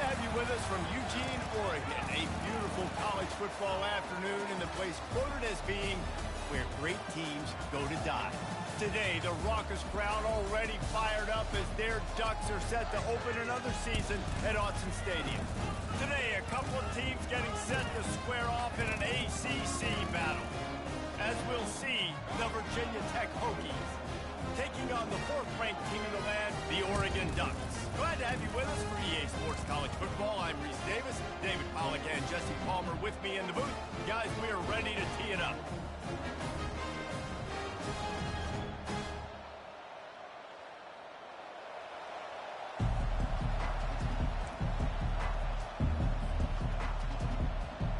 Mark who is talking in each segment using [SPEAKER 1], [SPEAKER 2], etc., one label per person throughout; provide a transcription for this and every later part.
[SPEAKER 1] to have you with us from Eugene, Oregon. A beautiful college football afternoon in the place quoted as being where great teams go to die. Today, the raucous crowd already fired up as their Ducks are set to open another season at Autzen Stadium. Today, a couple of teams getting set to square off in an ACC battle. As we'll see, the Virginia Tech Hokies taking on the fourth-ranked team in the land, the Oregon Ducks. Glad to have you with us for EA Sports College Football. I'm Reese Davis, David Pollack and Jesse Palmer with me in the booth. Guys, we are ready to tee it up.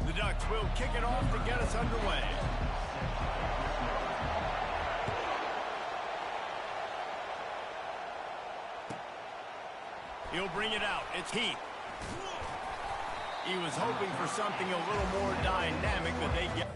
[SPEAKER 1] The Ducks will kick it off to get us underway. He'll bring it out. It's Heath. He was hoping for something a little more dynamic, but they get...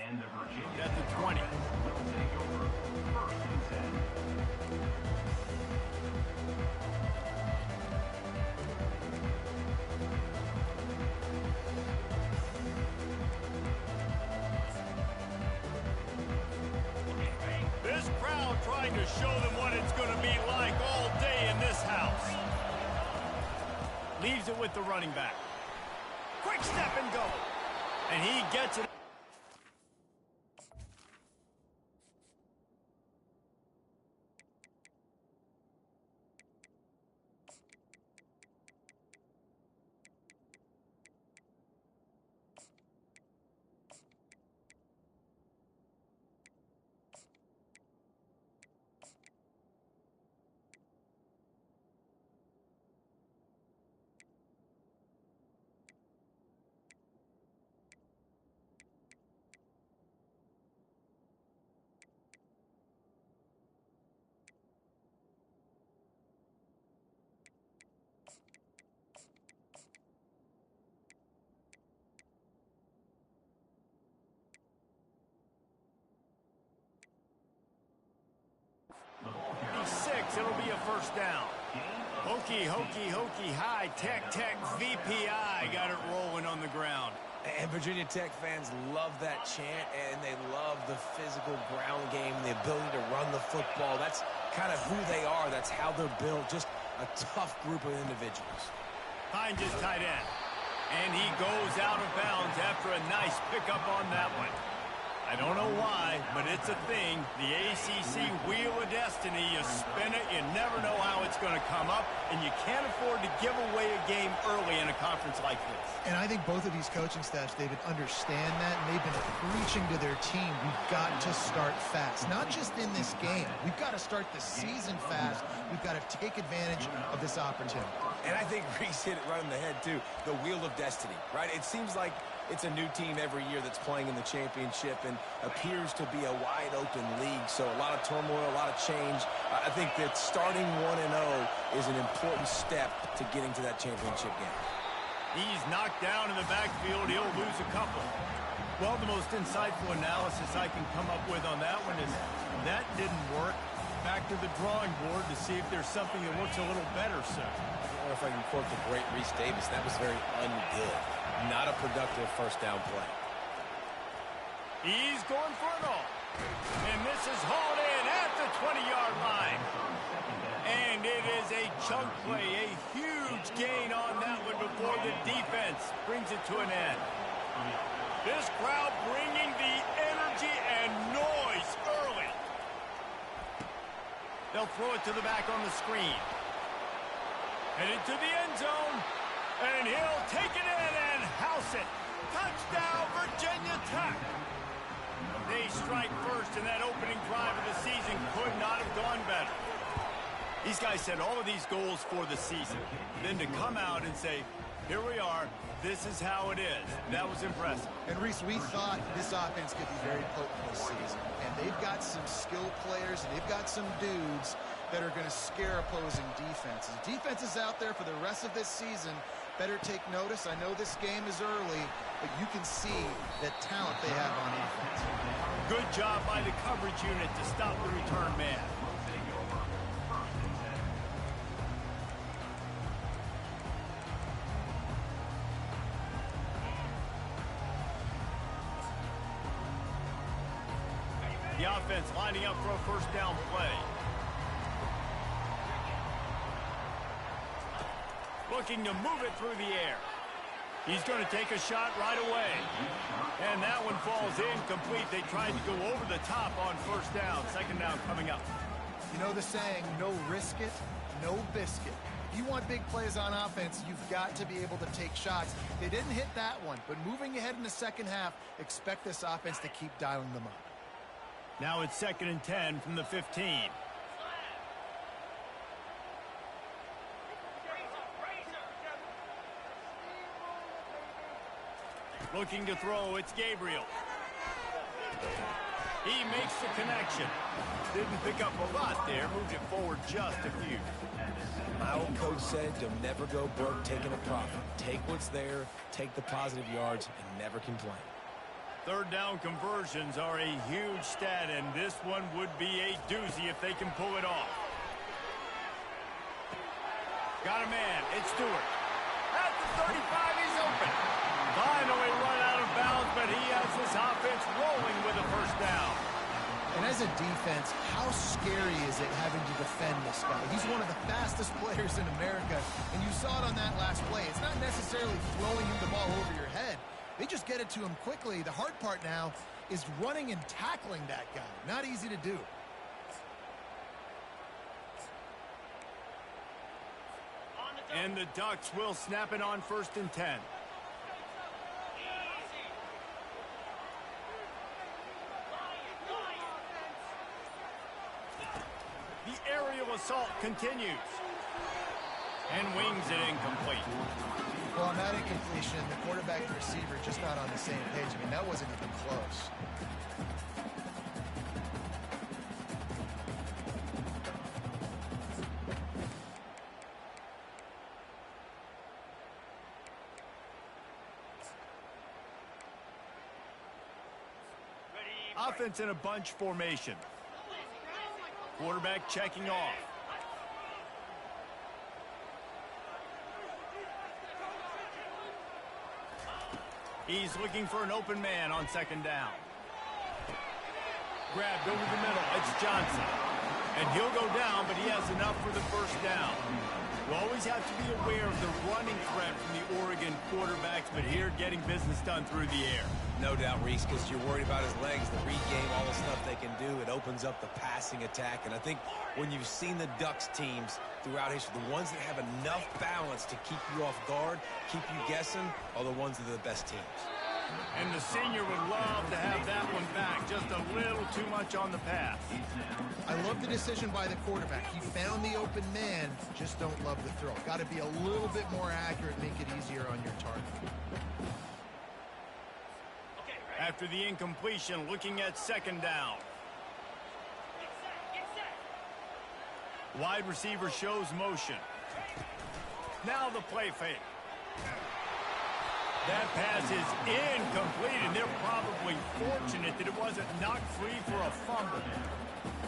[SPEAKER 2] And the Virginia
[SPEAKER 1] at the 20.
[SPEAKER 2] Will take over first and 10.
[SPEAKER 1] This crowd trying to show them what it's going to be like all day in this house. Leaves it with the running back. Quick step and go. And he gets it. It'll be a first down. Hokey, hokey, hokey, high, tech, VPI. Got it rolling on the ground.
[SPEAKER 3] And Virginia Tech fans love that chant, and they love the physical ground game, the ability to run the football. That's kind of who they are. That's how they're built. Just a tough group of individuals.
[SPEAKER 1] Find his tight end. And he goes out of bounds after a nice pickup on that one. I don't know why, but it's a thing. The ACC Wheel of Destiny, you spin it, you never know how it's going to come up, and you can't afford to give away a game early in a conference like this.
[SPEAKER 4] And I think both of these coaching staffs, David, understand that, and they've been preaching to their team, we've got to start fast. Not just in this game. We've got to start the season fast. We've got to take advantage of this opportunity.
[SPEAKER 3] And I think Reese hit it right on the head, too. The Wheel of Destiny, right? It seems like It's a new team every year that's playing in the championship and appears to be a wide-open league, so a lot of turmoil, a lot of change. I think that starting 1-0 is an important step to getting to that championship game.
[SPEAKER 1] He's knocked down in the backfield. He'll lose a couple. Well, the most insightful analysis I can come up with on that one is that didn't work. Back to the drawing board to see if there's something that works a little better, sir.
[SPEAKER 3] I don't know if I can quote the great Reese Davis. That was very ungood. Not a productive first down play.
[SPEAKER 1] He's going for it all. And this is hauled in at the 20-yard line. And it is a chunk play, a huge gain on that one before the defense brings it to an end. This crowd bringing the energy and noise early. They'll throw it to the back on the screen. Headed to the end zone. And he'll take it in and house it. Touchdown, Virginia Tech. They strike first, and that opening drive of the season could not have gone better. These guys set all of these goals for the season. Then to come out and say, here we are, this is how it is. That was impressive.
[SPEAKER 4] And Reese, we thought this offense could be very potent this season. And they've got some skilled players, and they've got some dudes that are going to scare opposing defenses. Defenses out there for the rest of this season better take notice. I know this game is early, but you can see the talent they have on offense.
[SPEAKER 1] Good job by the coverage unit to stop the return man. The offense lining up for a first down play. Looking to move it through the air. He's going to take a shot right away. And that one falls incomplete. They tried to go over the top on first down. Second down coming up.
[SPEAKER 4] You know the saying, no risk it, no biscuit. If you want big plays on offense, you've got to be able to take shots. They didn't hit that one, but moving ahead in the second half, expect this offense to keep dialing them up.
[SPEAKER 1] Now it's 2nd and 10 from the 15. Looking to throw, it's Gabriel. He makes the connection. Didn't pick up a lot there, moved it forward just a few.
[SPEAKER 3] My old coach said, don't never go broke taking a profit. Take what's there, take the positive yards, and never complain.
[SPEAKER 1] Third down conversions are a huge stat, and this one would be a doozy if they can pull it off. Got a man. It's Stewart. At the 35, he's open. Finally run out of bounds, but he has this offense rolling with a first down.
[SPEAKER 4] And as a defense, how scary is it having to defend this guy? He's one of the fastest players in America, and you saw it on that last play. It's not necessarily throwing him the ball over your head. They just get it to him quickly. The hard part now is running and tackling that guy. Not easy to do.
[SPEAKER 1] And the Ducks will snap it on 1st and 10. The aerial assault continues. And wings it incomplete.
[SPEAKER 4] Well, on that incompletion, the quarterback and receiver just not on the same page. I mean, that wasn't even close.
[SPEAKER 1] Offense in a bunch formation. Quarterback checking off. He's looking for an open man on 2nd down. Grabbed over the middle. It's Johnson. And he'll go down, but he has enough for the first down. You always have to be aware of the running threat from the Oregon quarterbacks, but here getting business done through the air.
[SPEAKER 3] No doubt, Reese, because you're worried about his legs, the read game, all the stuff they can do. It opens up the passing attack. And I think when you've seen the Ducks teams throughout history, the ones that have enough balance to keep you off guard, keep you guessing, are the ones that are the best teams.
[SPEAKER 1] And the senior would love to have that one back. Just a little too much on the pass.
[SPEAKER 4] I love the decision by the quarterback. He found the open man, just don't love the throw. Got to be a little bit more accurate, make it easier on your target.
[SPEAKER 1] After the incompletion, looking at second down. Wide receiver shows motion. Now the play fake. That pass is incomplete, and they're probably fortunate that it wasn't knocked free for a fumble.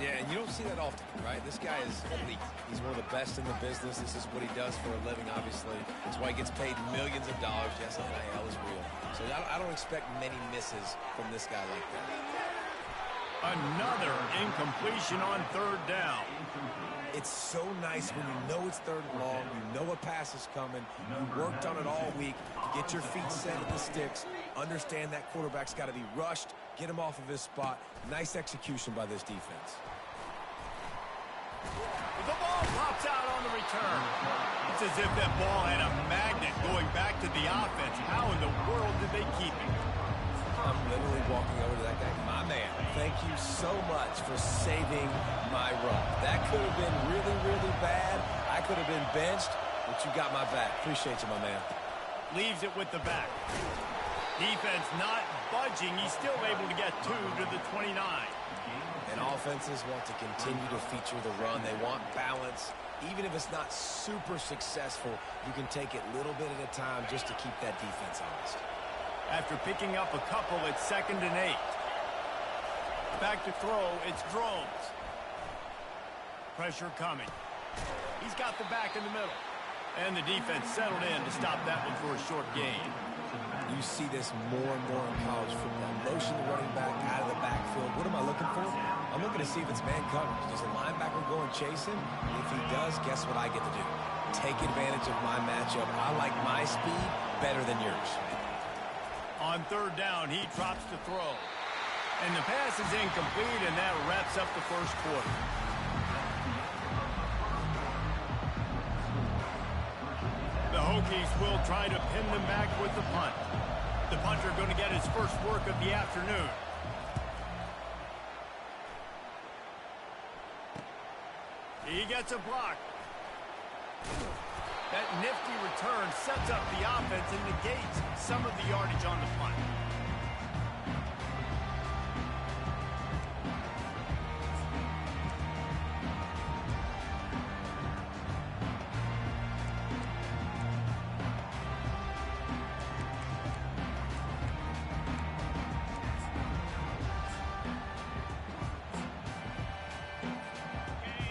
[SPEAKER 3] Yeah, and you don't see that often, right? This guy is elite. He's one of the best in the business. This is what he does for a living, obviously. That's why he gets paid millions of dollars. Yes, NIL is real. So I don't expect many misses from this guy like that.
[SPEAKER 1] Another incompletion on third down.
[SPEAKER 3] It's so nice when you know it's third and long, you know a pass is coming, you worked on it all week, get your feet set at the sticks, understand that quarterback's got to be rushed, get him off of his spot. Nice execution by this defense.
[SPEAKER 1] The ball pops out on the return. It's as if that ball had a magnet going back to the offense. How in the world did they keep it?
[SPEAKER 3] I'm literally walking over to that guy. My man, thank you so much for saving my run. That could have been really, really bad. I could have been benched, but you got my back. Appreciate you, my man.
[SPEAKER 1] Leaves it with the back. Defense not budging. He's still able to get 2 to the 29.
[SPEAKER 3] And offenses want to continue to feature the run. They want balance. Even if it's not super successful, you can take it little bit at a time just to keep that defense honest.
[SPEAKER 1] After picking up a couple, it's 2nd and 8. Back to throw, it's Drones. Pressure coming. He's got the back in the middle. And the defense settled in to stop that one for a short gain.
[SPEAKER 3] You see this more and more in college football. Motion the running back out of the backfield. What am I looking for? I'm looking to see if it's man coverage. Does the linebacker go and chase him? If he does, guess what I get to do? Take advantage of my matchup. I like my speed better than yours.
[SPEAKER 1] On third down, he drops to throw. And the pass is incomplete, and that wraps up the first quarter. The Hokies will try to pin them back with the punt. The punter going to get his first work of the afternoon. He gets a block. That nifty return sets up the offense and negates some of the yardage on the punt.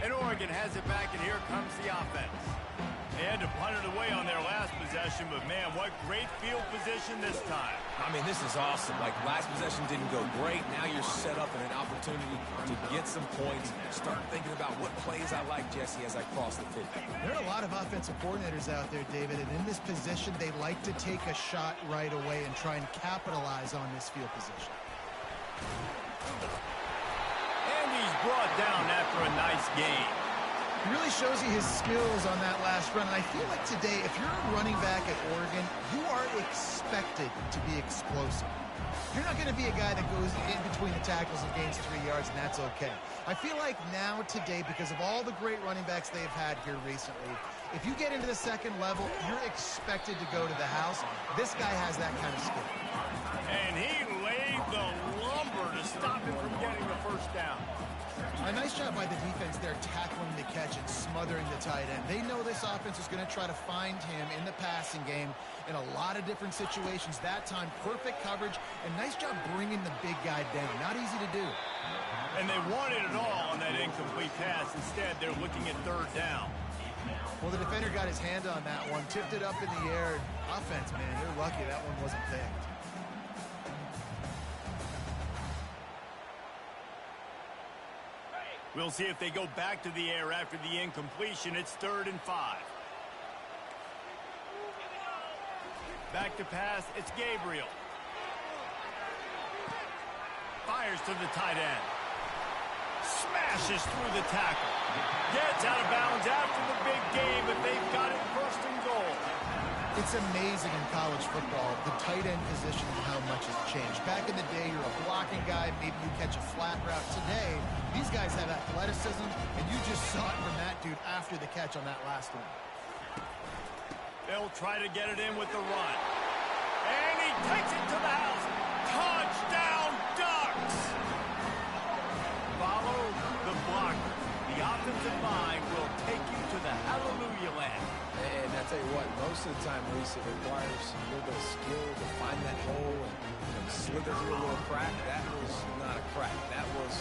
[SPEAKER 1] And Oregon has it back, and here comes the offense. They had to punt it away on their last possession, but man, what great field position this time.
[SPEAKER 3] I mean, this is awesome. Like, last possession didn't go great. Now you're set up in an opportunity to get some points. Start thinking about what plays I like, Jesse, as I cross the 50.
[SPEAKER 4] There are a lot of offensive coordinators out there, David, and in this position, they like to take a shot right away and try and capitalize on this field position.
[SPEAKER 1] And he's brought down after a nice game.
[SPEAKER 4] He really shows you his skills on that last run. And I feel like today, if you're a running back at Oregon, you are expected to be explosive. You're not going to be a guy that goes in between the tackles and gains 3 yards, and that's okay. I feel like now today, because of all the great running backs they've had here recently, if you get into the second level, you're expected to go to the house. This guy has that kind of skill.
[SPEAKER 1] And he laid the lumber to stop him from getting the first down.
[SPEAKER 4] A nice job by the defense there, tackling the catch and smothering the tight end. They know this offense is going to try to find him in the passing game in a lot of different situations. That time, perfect coverage, and nice job bringing the big guy down. Not easy to do.
[SPEAKER 1] And they wanted it all on that incomplete pass. Instead, they're looking at third down.
[SPEAKER 4] Well, the defender got his hand on that one, tipped it up in the air. Offense, man, they're lucky that one wasn't picked.
[SPEAKER 1] We'll see if they go back to the air after the incompletion. It's 3rd and 5. Back to pass, it's Gabriel. Fires to the tight end. Smashes through the tackle. Gets out of bounds after the big game, but they've got it 1st and goal.
[SPEAKER 4] It's amazing in college football, the tight end position and how much has changed. Back in the day, you're a blocking guy, maybe you catch a flat route. Today, these guys have athleticism, and you just saw it from that dude after the catch on that last one.
[SPEAKER 1] They'll try to get it in with the run. And he takes it to the house. Touchdown Ducks! Follow the blocker. The offensive line will take you to the hallelujah land.
[SPEAKER 3] And I tell you what, most of the time, Reese, it requires a little bit of skill to find that hole and slither through a little crack. That was not a crack. That was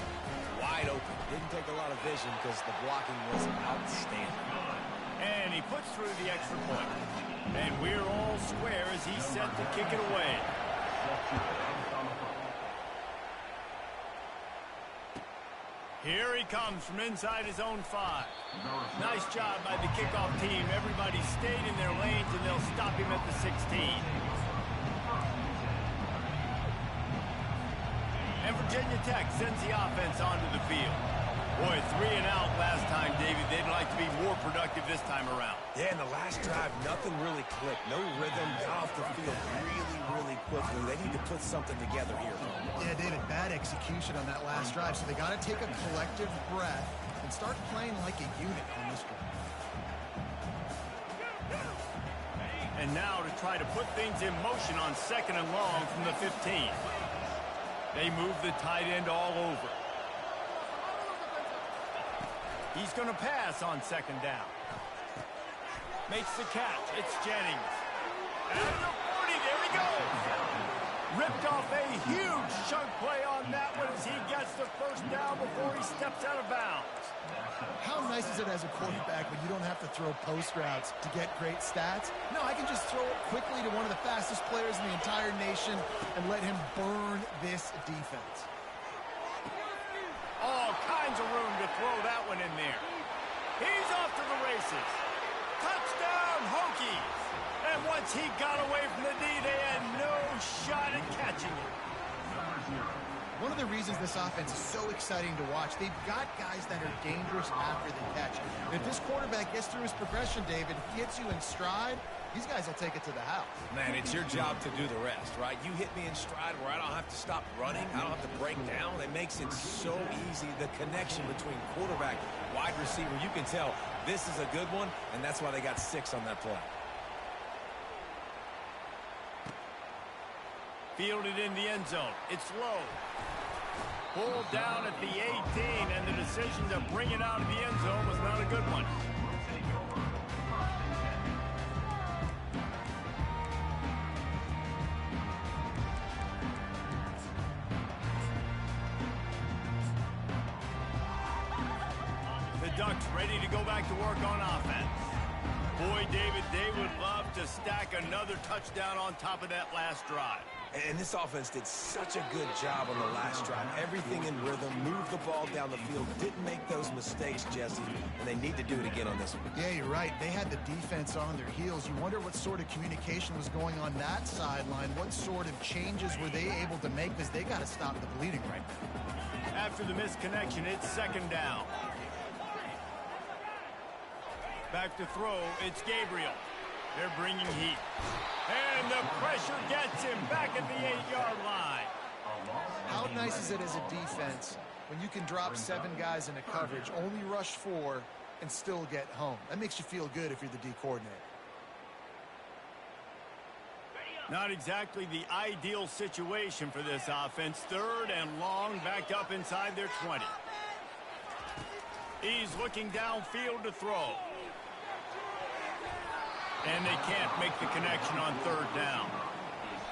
[SPEAKER 3] wide open. Didn't take a lot of vision because the blocking was outstanding.
[SPEAKER 1] And he puts through the extra point. And we're all square as he's set to kick it away. Here he comes from inside his own 5. Nice job by the kickoff team. Everybody stayed in their lanes, and they'll stop him at the 16. And Virginia Tech sends the offense onto the field. Boy, 3 and out last time, David. They'd like to be more productive this time around.
[SPEAKER 3] Yeah, in the last drive, nothing really clicked. No rhythm, got off the field really quickly. They need to put something together here.
[SPEAKER 4] Yeah, David, bad execution on that last drive, so they got to take a collective breath and start playing like a unit on this one.
[SPEAKER 1] And now to try to put things in motion on 2nd and long from the 15. They move the tight end all over. He's going to pass on 2nd down. Makes the catch. It's Jennings. And the 40, there he goes. Ripped off a huge chunk play on that one as he gets the 1st down before he steps out of bounds.
[SPEAKER 4] How nice is it as a quarterback when you don't have to throw post routes to get great stats? No, I can just throw it quickly to one of the fastest players in the entire nation and let him burn this defense.
[SPEAKER 1] All kinds of room to throw that one in there. He's off to the races. Touchdown, Hokies. And once he got away from the D, they had no shot at catching it.
[SPEAKER 4] One of the reasons this offense is so exciting to watch, they've got guys that are dangerous after the catch. And if this quarterback gets through his progression, David, hits you in stride, these guys will take it to the house.
[SPEAKER 3] Man, it's your job to do the rest, right? You hit me in stride where I don't have to stop running. I don't have to break down. It makes it so easy. The connection between quarterback, wide receiver, you can tell this is a good one, and that's why they got 6 on that play.
[SPEAKER 1] Fielded in the end zone. It's low. Pulled down at the 18, and the decision to bring it out of the end zone was not a good one. The Ducks ready to go back to work on offense. Boy, David, they would love to stack another touchdown on top of that last drive.
[SPEAKER 3] And this offense did such a good job on the last drive. Everything in rhythm, moved the ball down the field, didn't make those mistakes, Jesse, and they need to do it again on this one.
[SPEAKER 4] Yeah, you're right. They had the defense on their heels. You wonder what sort of communication was going on that sideline. What sort of changes were they able to make, because they got to stop the bleeding right now.
[SPEAKER 1] After the missed connection, it's 2nd down. Back to throw, it's Gabriel. They're bringing heat. And the pressure gets him back at the 8-yard line.
[SPEAKER 4] How nice is it as a defense when you can drop 7 guys into coverage, only rush 4, and still get home? That makes you feel good if you're the D coordinator.
[SPEAKER 1] Not exactly the ideal situation for this offense. 3rd and long, backed up inside their 20. He's looking downfield to throw. And they can't make the connection on 3rd down.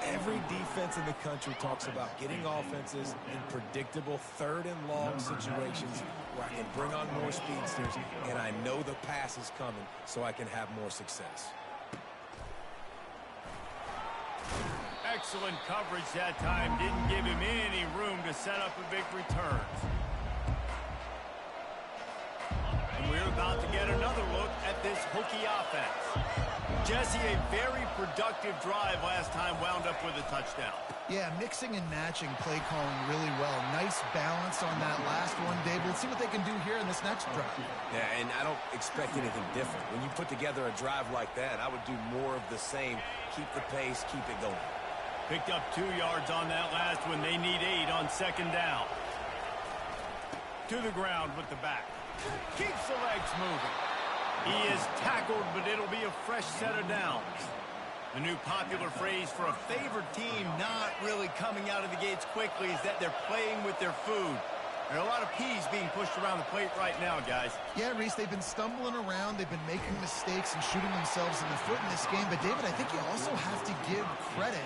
[SPEAKER 3] Every defense in the country talks about getting offenses in predictable 3rd and long situations where I can bring on more speedsters, and I know the pass is coming so I can have more success.
[SPEAKER 1] Excellent coverage that time. Didn't give him any room to set up a big return. And we're about to get another look at this Hokie offense. Jesse, a very productive drive last time, wound up with a touchdown.
[SPEAKER 4] Yeah, mixing and matching play calling really well. Nice balance on that last one, David. Let's see what they can do here in this next drive.
[SPEAKER 3] Yeah, and I don't expect anything different. When you put together a drive like that, I would do more of the same. Keep the pace, keep it going.
[SPEAKER 1] Picked up 2 yards on that last one. They need 8 on 2nd down. To the ground with the back. Keeps the legs moving. He is tackled, but it'll be a fresh set of downs. The new popular phrase for a favored team not really coming out of the gates quickly is that they're playing with their food. There are a lot of peas being pushed around the plate right now, guys.
[SPEAKER 4] Yeah, Reese, they've been stumbling around. They've been making mistakes and shooting themselves in the foot in this game. But, David, I think you also have to give credit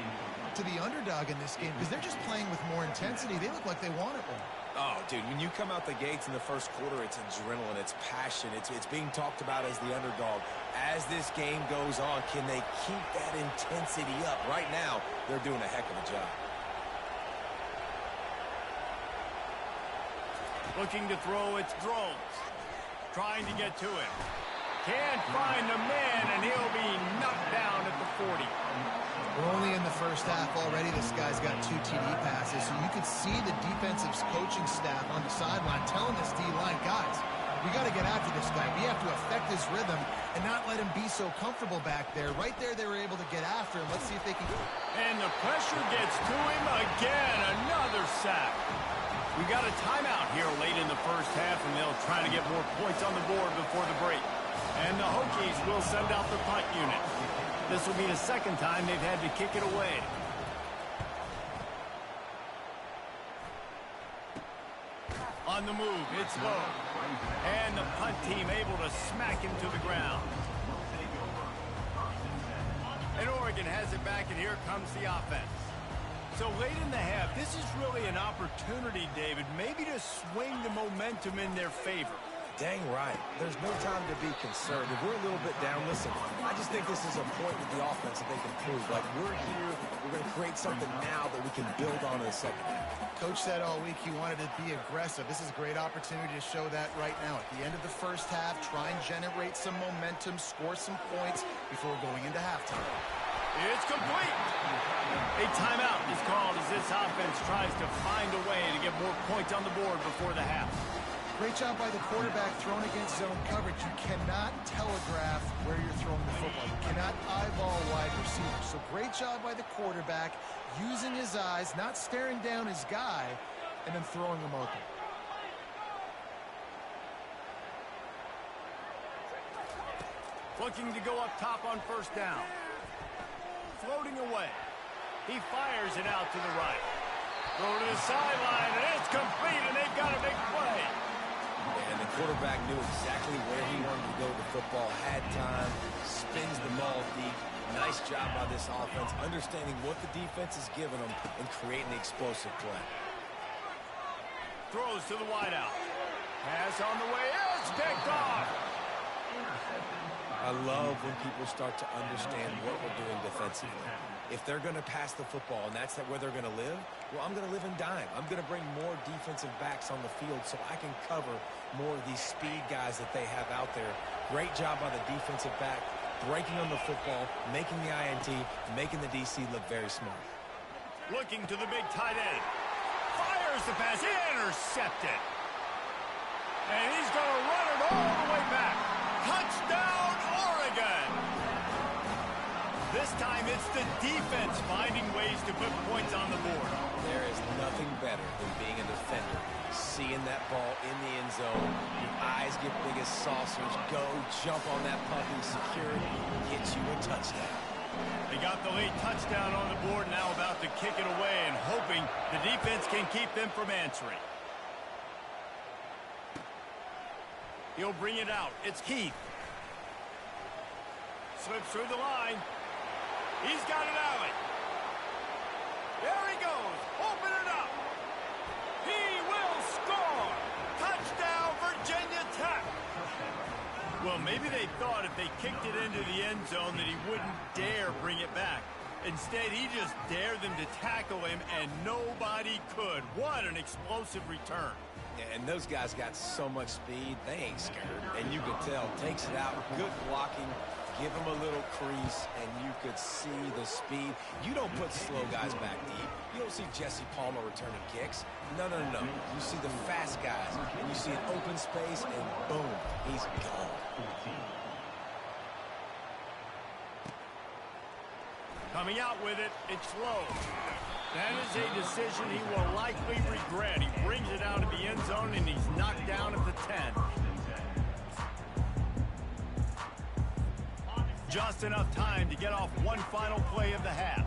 [SPEAKER 4] to the underdog in this game because they're just playing with more intensity. They look like they want it more.
[SPEAKER 3] Oh, dude, when you come out the gates in the first quarter, it's adrenaline, it's passion, it's being talked about as the underdog. As this game goes on, can they keep that intensity up? Right now, they're doing a heck of a job.
[SPEAKER 1] Looking to throw, it's Drones. Trying to get to him. Can't find the man, and he'll be knocked down at the 40.
[SPEAKER 4] We're only in the first half already. This guy's got 2 TD passes, so you could see the defensive coaching staff on the sideline telling this D-line, guys, we got to get after this guy. We have to affect his rhythm and not let him be so comfortable back there. Right there, they were able to get after him. Let's see if they can.
[SPEAKER 1] And the pressure gets to him again. Another sack. We got a timeout here late in the first half, and they'll try to get more points on the board before the break. And the Hokies will send out the punt unit. This will be the second time they've had to kick it away. On the move, it's low. And the punt team able to smack him to the ground. And Oregon has it back, and here comes the offense. So late in the half, this is really an opportunity, David, maybe to swing the momentum in their favor.
[SPEAKER 3] Dang right. There's no time to be concerned. If we're a little bit down, listen, I just think this is a point with the offense that they can prove. Like, we're here, we're going to create something now that we can build on in the second half.
[SPEAKER 4] Coach said all week he wanted to be aggressive. This is a great opportunity to show that right now. At the end of the first half, try and generate some momentum, score some points before going into halftime.
[SPEAKER 1] It's complete. A timeout is called as this offense tries to find a way to get more points on the board before the half.
[SPEAKER 4] Great job by the quarterback thrown against zone coverage. You cannot telegraph where you're throwing the football. You cannot eyeball wide receivers. So great job by the quarterback using his eyes, not staring down his guy, and then throwing him open.
[SPEAKER 1] Looking to go up top on first down. Floating away. He fires it out to the right. Throw to the sideline, and it's complete, and they've got a big play.
[SPEAKER 3] And the quarterback knew exactly where he wanted to go with the football, had time, spins the ball deep. Nice job by this offense, understanding what the defense is giving them and creating the explosive play.
[SPEAKER 1] Throws to the wideout. Pass on the way, it's picked off.
[SPEAKER 3] I love when people start to understand what we're doing defensively. If they're going to pass the football and that's where they're going to live, well, I'm going to live in dime. I'm going to bring more defensive backs on the field so I can cover more of these speed guys that they have out there. Great job by the defensive back, breaking on the football, making the INT, making the DC look very smart.
[SPEAKER 1] Looking to the big tight end. Fires the pass, intercepted. And he's going to run it all the way back. Touchdown, Oregon! This time it's the defense finding ways to put points on the board.
[SPEAKER 3] There is nothing better than being a defender, seeing that ball in the end zone, your eyes get big as saucers, go jump on that puppy, secure it, get you a touchdown.
[SPEAKER 1] They got the late touchdown on the board, now about to kick it away and hoping the defense can keep them from answering. He'll bring it out. It's Keith. Slips through the line. He's got an alley. There he goes. Open it up. He will score. Touchdown, Virginia Tech. Well, maybe they thought if they kicked it into the end zone that he wouldn't dare bring it back. Instead, he just dared them to tackle him, and nobody could. What an explosive return.
[SPEAKER 3] And those guys got so much speed, they ain't scared. And you could tell, takes it out, good blocking, give him a little crease, and you could see the speed. You don't put slow guys back deep. You don't see Jesse Palmer returning kicks. No. You see the fast guys, and you see an open space, and boom, he's gone.
[SPEAKER 1] Coming out with it, it's low. That is a decision he will likely regret. He brings it out of the end zone, and he's knocked down at the 10. Just enough time to get off one final play of the half.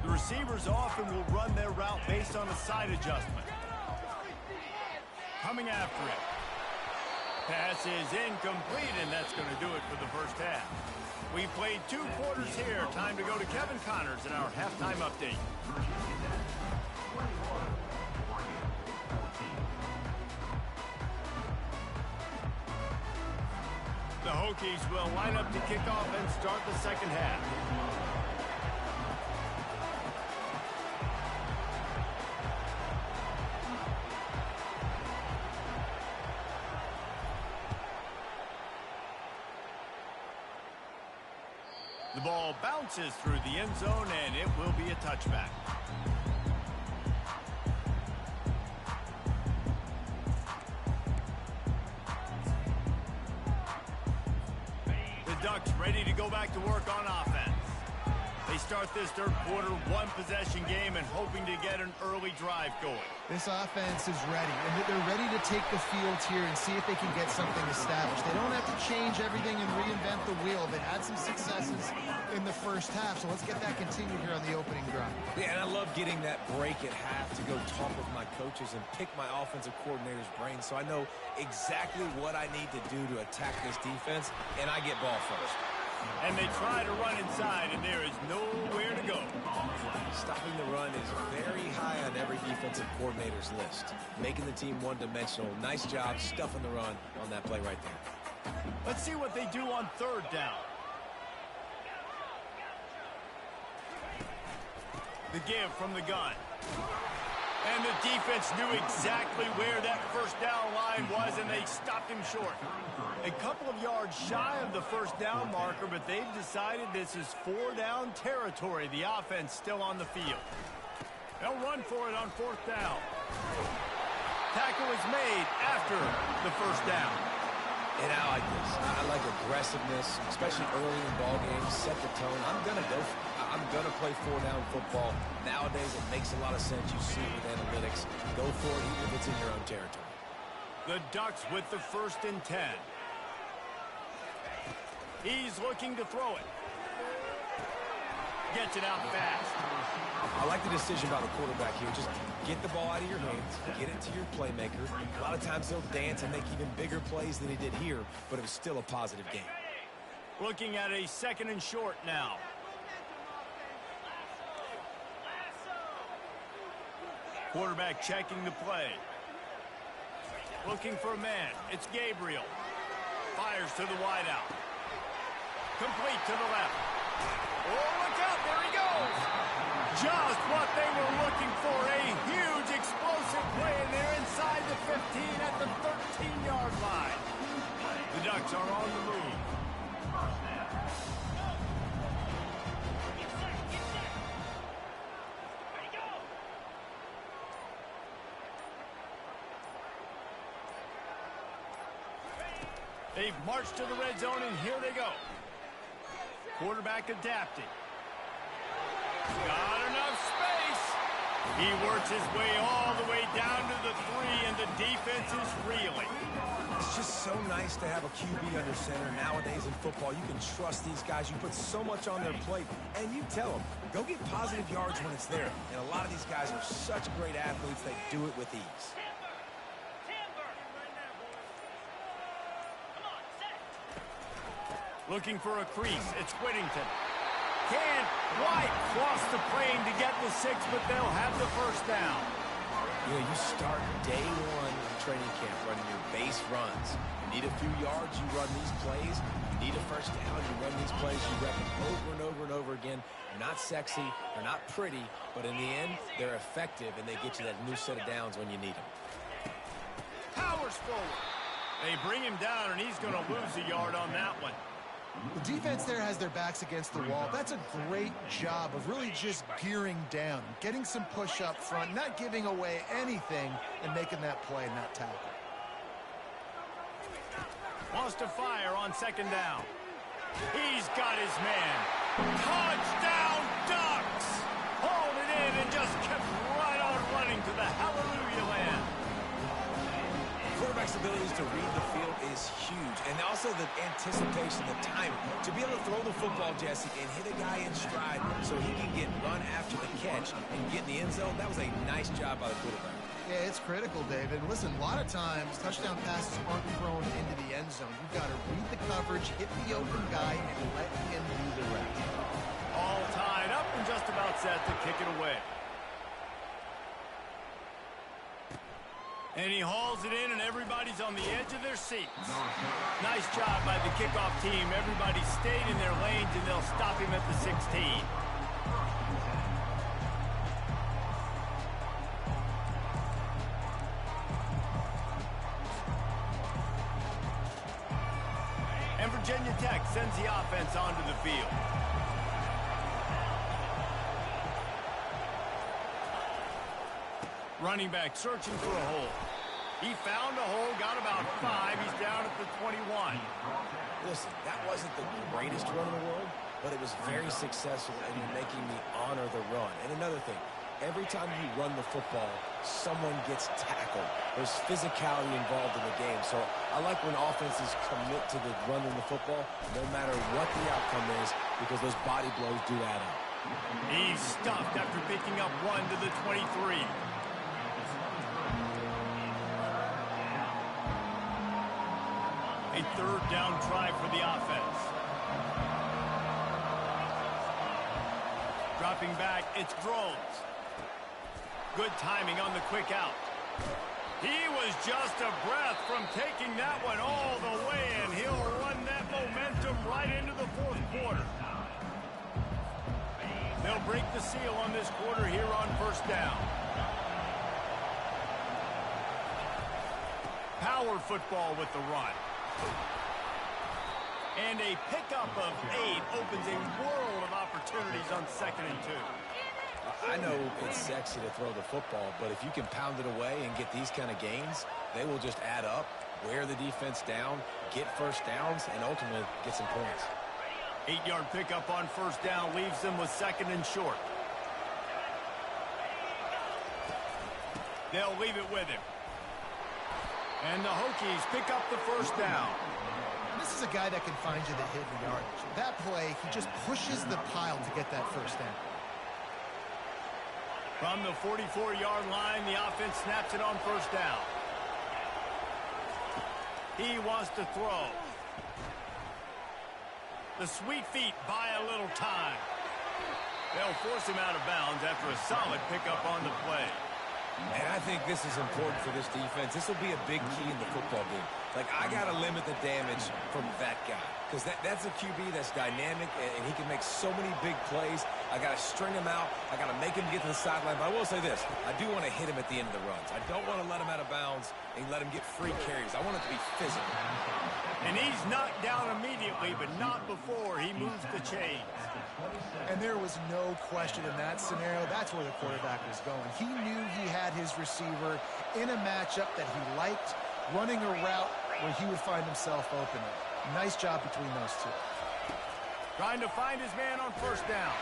[SPEAKER 1] The receivers often will run their route based on a side adjustment. Coming after it. Pass is incomplete, and that's going to do it for the first half. We played 2 quarters here. Time to go to Kevin Connors in our halftime update. The Hokies will line up to kick off and start the second half. The ball bounces through the end zone, and it will be a touchback. The Ducks ready to go back to work on offense. They start this third quarter one-possession game and hoping to get an early drive going.
[SPEAKER 4] This offense is ready, and they're ready to take the field here and see if they can get something established. They don't have to change everything and reinvent the wheel. They've had some successes in the first half, so let's get that continued here on the opening drive.
[SPEAKER 3] Yeah, and I love getting that break at half to go talk with my coaches and pick my offensive coordinator's brain so I know exactly what I need to do to attack this defense, and I get ball first.
[SPEAKER 1] And they try to run inside, and there is nowhere to go.
[SPEAKER 3] Stopping the run is very high on every defensive coordinator's list. Making the team one-dimensional. Nice job stuffing the run on that play right there.
[SPEAKER 1] Let's see what they do on third down. The give from the gun. And the defense knew exactly where that first down line was, and they stopped him short. A couple of yards shy of the first down marker, but they've decided this is 4-down territory. The offense still on the field. They'll run for it on fourth down. Tackle is made after the first down.
[SPEAKER 3] And I like this. I like aggressiveness, especially early in ball games. Set the tone. I'm going to go for it. I'm going to play 4-down football. Nowadays, it makes a lot of sense. You see it with analytics. Go for it, even if it's in your own territory.
[SPEAKER 1] The Ducks with the 1st and 10. He's looking to throw it. Gets it out fast.
[SPEAKER 3] I like the decision by the quarterback here. Just get the ball out of your hands, get it to your playmaker. A lot of times they'll dance and make even bigger plays than he did here, but it was still a positive game.
[SPEAKER 1] Looking at a 2nd and short now. Quarterback checking the play. Looking for a man. It's Gabriel. Fires to the wideout. Complete to the left. Oh, look out. There he goes. Just what they were looking for. A huge explosive play, and they're inside the 15 at the 13-yard line. The Ducks are on the move. They've marched to the red zone, and here they go. Quarterback adapting. Got enough space. He works his way all the way down to the 3, and the defense is reeling.
[SPEAKER 3] It's just so nice to have a QB under center. Nowadays in football, you can trust these guys. You put so much on their plate, and you tell them, go get positive yards when it's there. And a lot of these guys are such great athletes, they do it with ease.
[SPEAKER 1] Looking for a crease. It's Whittington. Can't quite cross the plane to get the 6, but they'll have the first down.
[SPEAKER 3] You know, you start day one of training camp running your base runs. You need a few yards, you run these plays. You need a first down, you run these plays. You rep them over and over and over again. They're not sexy, they're not pretty, but in the end, they're effective, and they get you that new set of downs when you need them.
[SPEAKER 1] Powers forward. They bring him down, and he's going to lose a yard on that one.
[SPEAKER 4] The defense there has their backs against the wall. That's a great job of really just gearing down, getting some push up front, not giving away anything, and making that play and that tackle.
[SPEAKER 1] Wants to fire on 2nd down. He's got his man. Touchdown, Ducks! Hauled it in and just kept right on running to the hallelujah land.
[SPEAKER 3] abilities to read the field is huge. And also the anticipation, the timing. To be able to throw the football, Jesse, and hit a guy in stride so he can get run after the catch and get in the end zone, that was a nice job by the quarterback.
[SPEAKER 4] Yeah, it's critical, David. Listen, a lot of times touchdown passes aren't thrown into the end zone. You've got to read the coverage, hit the open guy, and let him do the rest.
[SPEAKER 1] All tied up and just about set to kick it away. And he hauls it in, and everybody's on the edge of their seats. Nice job by the kickoff team. Everybody stayed in their lanes, and they'll stop him at the 16. And Virginia Tech sends the offense onto the field. Running back searching for a hole. He found a hole, got about 5. He's down at the 21.
[SPEAKER 3] Listen, that wasn't the greatest run in the world, but it was very successful in making me honor the run. And another thing, every time you run the football, someone gets tackled. There's physicality involved in the game. So I like when offenses commit to the running the football, no matter what the outcome is, because those body blows do add up.
[SPEAKER 1] He's stuffed after picking up 1 to the 23. A third down try for the offense. Dropping back, it's Groves. Good timing on the quick out. He was just a breath from taking that one all the way, and he'll run that momentum right into the fourth quarter. They'll break the seal on this quarter here on first down. Power football with the run. And a pickup of 8 opens a world of opportunities on 2nd and 2.
[SPEAKER 3] I know it's sexy to throw the football, but if you can pound it away and get these kind of gains, they will just add up, wear the defense down, get first downs, and ultimately get some points.
[SPEAKER 1] 8-yard pickup on first down leaves them with 2nd and short. They'll leave it with him. And the Hokies pick up the first down.
[SPEAKER 4] This is a guy that can find you the hidden yardage. That play, he just pushes the pile to get that first down.
[SPEAKER 1] From the 44-yard line, the offense snaps it on first down. He wants to throw. The sweet feet buy a little time. They'll force him out of bounds after a solid pickup on the play.
[SPEAKER 3] And I think this is important for this defense. This will be a big key in the football game. Like, I got to limit the damage from that guy. Because that's a QB that's dynamic, and he can make so many big plays. I got to string him out. I got to make him get to the sideline. But I will say this. I do want to hit him at the end of the runs. I don't want to let him out of bounds and let him get free carries. I want it to be physical.
[SPEAKER 1] And he's knocked down immediately, but not before he moves the chains.
[SPEAKER 4] And there was no question in that scenario. That's where the quarterback was going. He knew he had his receiver in a matchup that he liked, running a route where he would find himself open. Nice job between those two.
[SPEAKER 1] Trying to find his man on first down.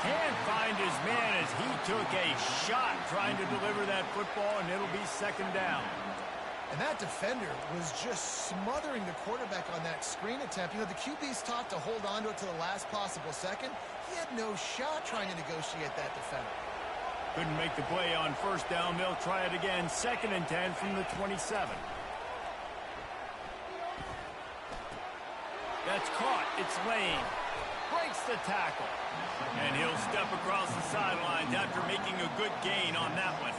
[SPEAKER 1] Can't find his man as he took a shot trying to deliver that football, and it'll be 2nd down.
[SPEAKER 4] And that defender was just smothering the quarterback on that screen attempt. You know, the QB's taught to hold on to it to the last possible second. He had no shot trying to negotiate that defender.
[SPEAKER 1] Couldn't make the play on first down. They'll try it again. 2nd and 10 from the 27. That's caught. It's Lane. Breaks the tackle. And he'll step across the sidelines after making a good gain on that one.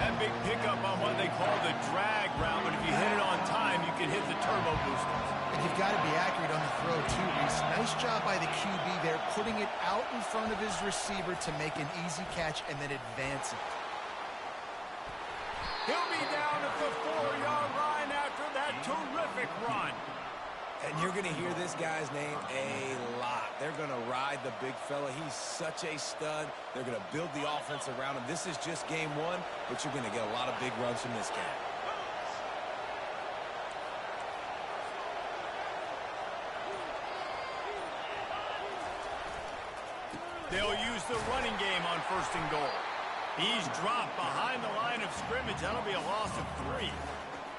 [SPEAKER 1] That big pickup on what they call the drag route, but if you hit it on time, you can hit the turbo boosters.
[SPEAKER 4] And you've got to be accurate on the throw, too, Reese. Nice job by the QB there, putting it out in front of his receiver to make an easy catch and then advance it.
[SPEAKER 1] He'll be down at the 4-yard line after that terrific run.
[SPEAKER 3] And you're going to hear this guy's name a lot. They're going to ride the big fella. He's such a stud. They're going to build the offense around him. This is just game 1, but you're going to get a lot of big runs from this guy.
[SPEAKER 1] They'll use the running game on 1st and goal. He's dropped behind the line of scrimmage. That'll be a loss of 3.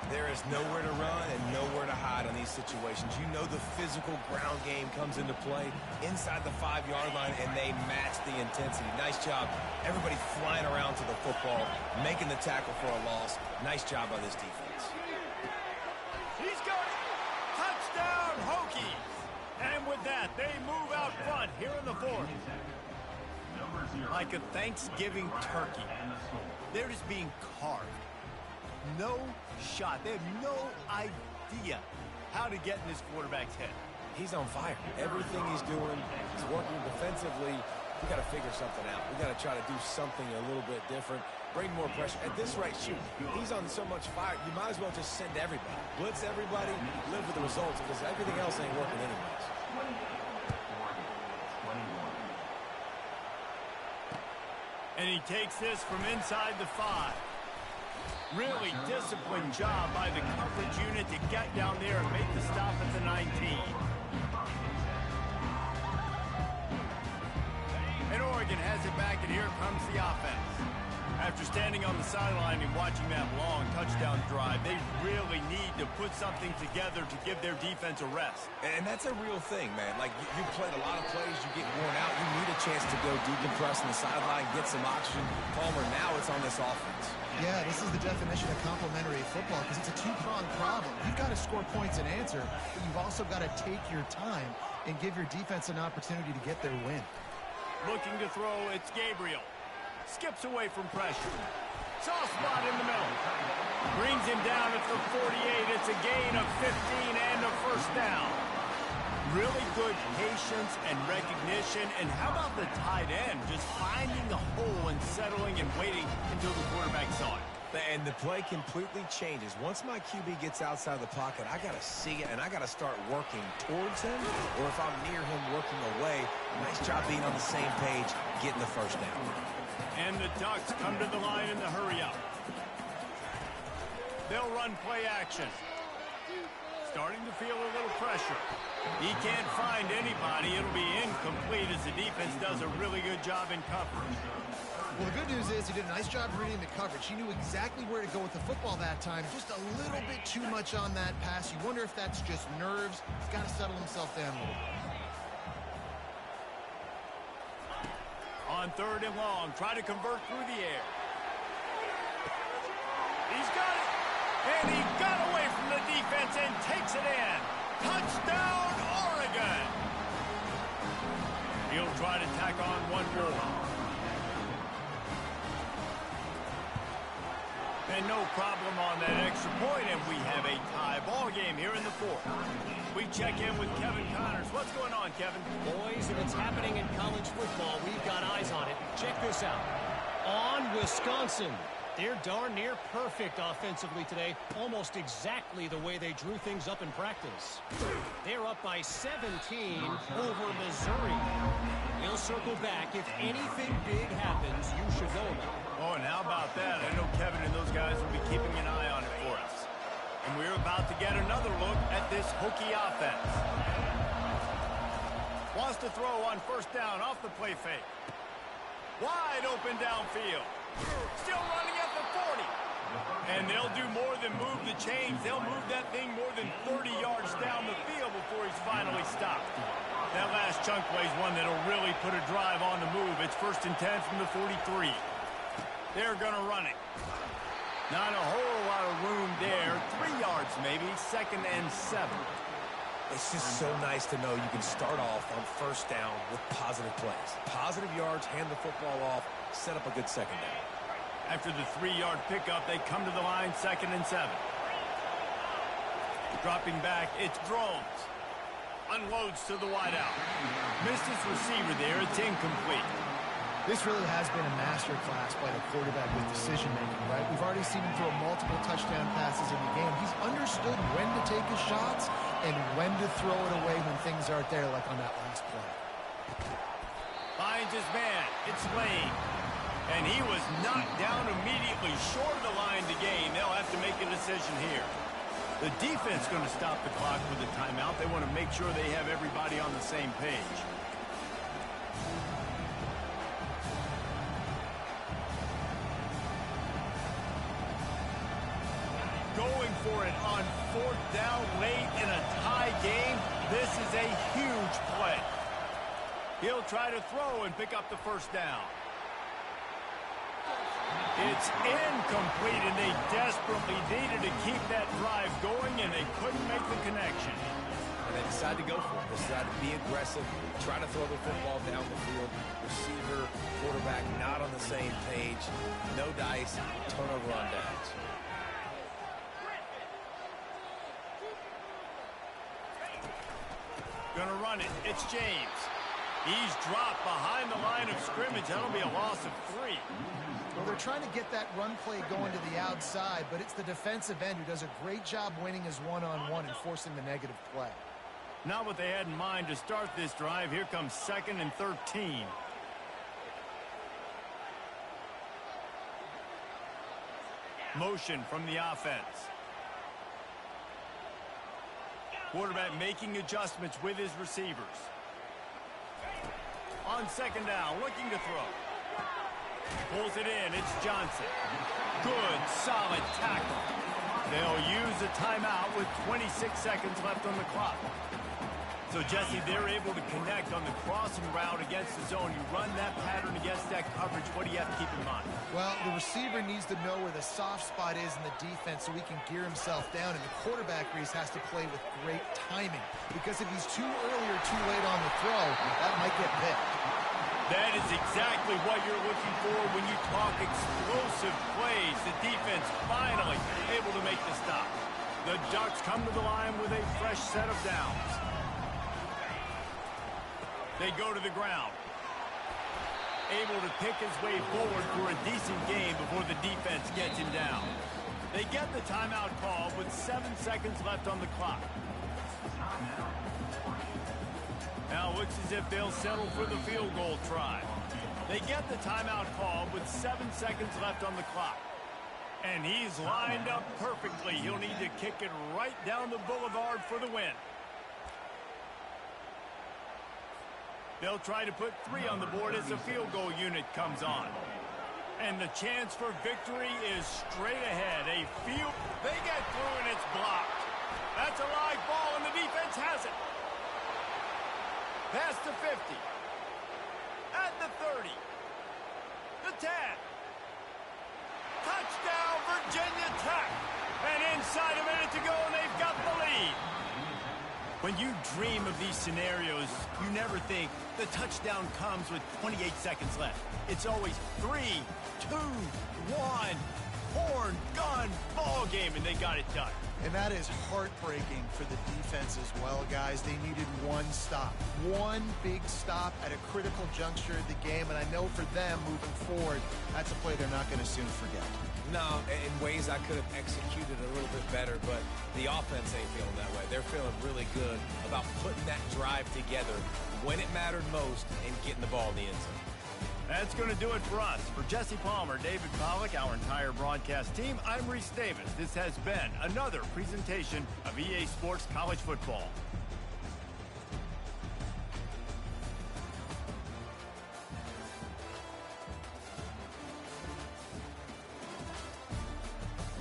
[SPEAKER 3] There is nowhere to run and nowhere to hide in these situations. You know the physical ground game comes into play inside the 5-yard line, and they match the intensity. Nice job. Everybody flying around to the football, making the tackle for a loss. Nice job by this defense.
[SPEAKER 1] He's got it. Touchdown, Hokies. And with that, they move out front here in the fourth. Like a Thanksgiving turkey, they're just being carved. No shot. They have no idea how to get in this quarterback's head.
[SPEAKER 3] He's on fire. Everything he's doing, he's working defensively. We got to figure something out. We got to try to do something a little bit different, bring more pressure. At this rate, shoot, he's on so much fire, you might as well just send everybody. Blitz everybody, live with the results, because everything else ain't working anyways.
[SPEAKER 1] And he takes this from inside the 5. Really disciplined job by the coverage unit to get down there and make the stop at the 19. And Oregon has it back, and here comes the offense. After standing on the sideline and watching that long touchdown drive, they really need to put something together to give their defense a rest.
[SPEAKER 3] And that's a real thing, man. Like, you played a lot of plays, you get worn out. You need a chance to go decompress on the sideline, get some oxygen. Palmer, now it's on this offense.
[SPEAKER 4] Yeah, this is the definition of complementary football, because it's a two-pronged problem. You've got to score points and answer, but you've also got to take your time and give your defense an opportunity to get their win.
[SPEAKER 1] Looking to throw, it's Gabriel. Skips away from pressure. Soft spot in the middle. Brings him down at the 48. It's a gain of 15 and a first down. Really good patience and recognition. And how about the tight end just finding the hole and settling and waiting until the quarterback saw it?
[SPEAKER 3] And the play completely changes. Once my QB gets outside the pocket, I got to see it, and I got to start working towards him, or if I'm near him, working away. Nice job being on the same page, getting the first down.
[SPEAKER 1] And the Ducks come to the line in the hurry-up. They'll run play action. Starting to feel a little pressure. He can't find anybody. It'll be incomplete as the defense does a really good job in coverage.
[SPEAKER 4] Well, the good news is he did a nice job reading the coverage. He knew exactly where to go with the football that time. Just a little bit too much on that pass. You wonder if that's just nerves. He's got to settle himself down a little bit.
[SPEAKER 1] On 3rd and long, try to convert through the air. He's got it. And he got away from the defense and takes it in. Touchdown, Oregon. He'll try to tack on one more. And no problem on that extra point, and we have a tie ball game here in the 4th. We check in with Kevin Connors. What's going on, Kevin?
[SPEAKER 5] Boys, if it's happening in college football, we've got eyes on it. Check this out. On Wisconsin. They're darn near perfect offensively today, almost exactly the way they drew things up in practice. They're up by 17 over Missouri. We'll circle back. If anything big happens, you should know about it.
[SPEAKER 1] Oh, and how about that? I know Kevin and those guys will be keeping an eye on it for us. And we're about to get another look at this Hokie offense. Wants to throw on 1st down off the play fake. Wide open downfield. Still running at the 40. And they'll do more than move the chains. They'll move that thing more than 30 yards down the field before he's finally stopped. That last chunk play is one that'll really put a drive on the move. It's 1st and 10 from the 43. They're going to run it. Not a whole lot of room there. 3 yards maybe. 2nd and 7.
[SPEAKER 3] It's just so nice to know you can start off on 1st down with positive plays. Positive yards, hand the football off, set up a good 2nd down.
[SPEAKER 1] After the 3-yard pickup, they come to the line 2nd and 7. Dropping back, it's Drones. Unloads to the wideout. Missed his receiver there. It's incomplete.
[SPEAKER 4] This really has been a master class by the quarterback with decision-making, right? We've already seen him throw multiple touchdown passes in the game. He's understood when to take his shots and when to throw it away when things aren't there, like on that last play.
[SPEAKER 1] Finds his man. It's Lane. And he was knocked down immediately short of the line to gain. They'll have to make a decision here. The defense going to stop the clock with a timeout. They want to make sure they have everybody on the same page. going for it on 4th down late in a tie game. This is a huge play. He'll try to throw and pick up the first down. It's incomplete, and they desperately needed to keep that drive going, and they couldn't make the connection.
[SPEAKER 3] And they decided to go for it. They decided to be aggressive, try to throw the football down the field. Receiver, quarterback not on the same page. No dice, turnover on downs.
[SPEAKER 1] Gonna run it. It's James. He's dropped behind the line of scrimmage. That'll be a loss of 3.
[SPEAKER 4] Well, they're trying to get that run play going to the outside, but it's the defensive end who does a great job winning his one-on-one and forcing the negative play.
[SPEAKER 1] Not what they had in mind to start this drive. Here comes 2nd and 13. Motion from the offense. Quarterback making adjustments with his receivers. On 2nd down, looking to throw. Pulls it in. It's Johnson. Good, solid tackle. They'll use a timeout with 26 seconds left on the clock. So, Jesse, they're able to connect on the crossing route against the zone. You run that pattern against that coverage. What do you have to keep in mind?
[SPEAKER 4] Well, the receiver needs to know where the soft spot is in the defense so he can gear himself down, and the quarterback, Reese, has to play with great timing. Because if he's too early or too late on the throw, that might get picked.
[SPEAKER 1] That is exactly what you're looking for when you talk explosive plays. The defense finally able to make the stop. The Ducks come to the line with a fresh set of downs. They go to the ground. Able to pick his way forward for a decent game before the defense gets him down. They get the timeout call with 7 seconds left on the clock. Now it looks as if they'll settle for the field goal try. They get the timeout call with 7 seconds left on the clock. And he's lined up perfectly. He'll need to kick it right down the boulevard for the win. They'll try to put 3 on the board as the field goal unit comes on. And the chance for victory is straight ahead. They get through and it's blocked. That's a live ball and the defense has it. Past the 50. At the 30. The 10. Touchdown, Virginia Tech. And inside a minute to go and they've got the lead. When you dream of these scenarios, you never think the touchdown comes with 28 seconds left. It's always 3, 2, 1, horn, gun, ball game, and they got it done.
[SPEAKER 4] And that is heartbreaking for the defense as well, guys. They needed one stop. One big stop at a critical juncture of the game, and I know for them moving forward, that's a play they're not going to soon forget.
[SPEAKER 3] No, in ways I could have executed a little bit better, but the offense ain't feeling that way. They're feeling really good about putting that drive together when it mattered most and getting the ball in the end zone.
[SPEAKER 1] That's going to do it for us. For Jesse Palmer, David Pollack, our entire broadcast team, I'm Reese Davis. This has been another presentation of EA Sports College Football.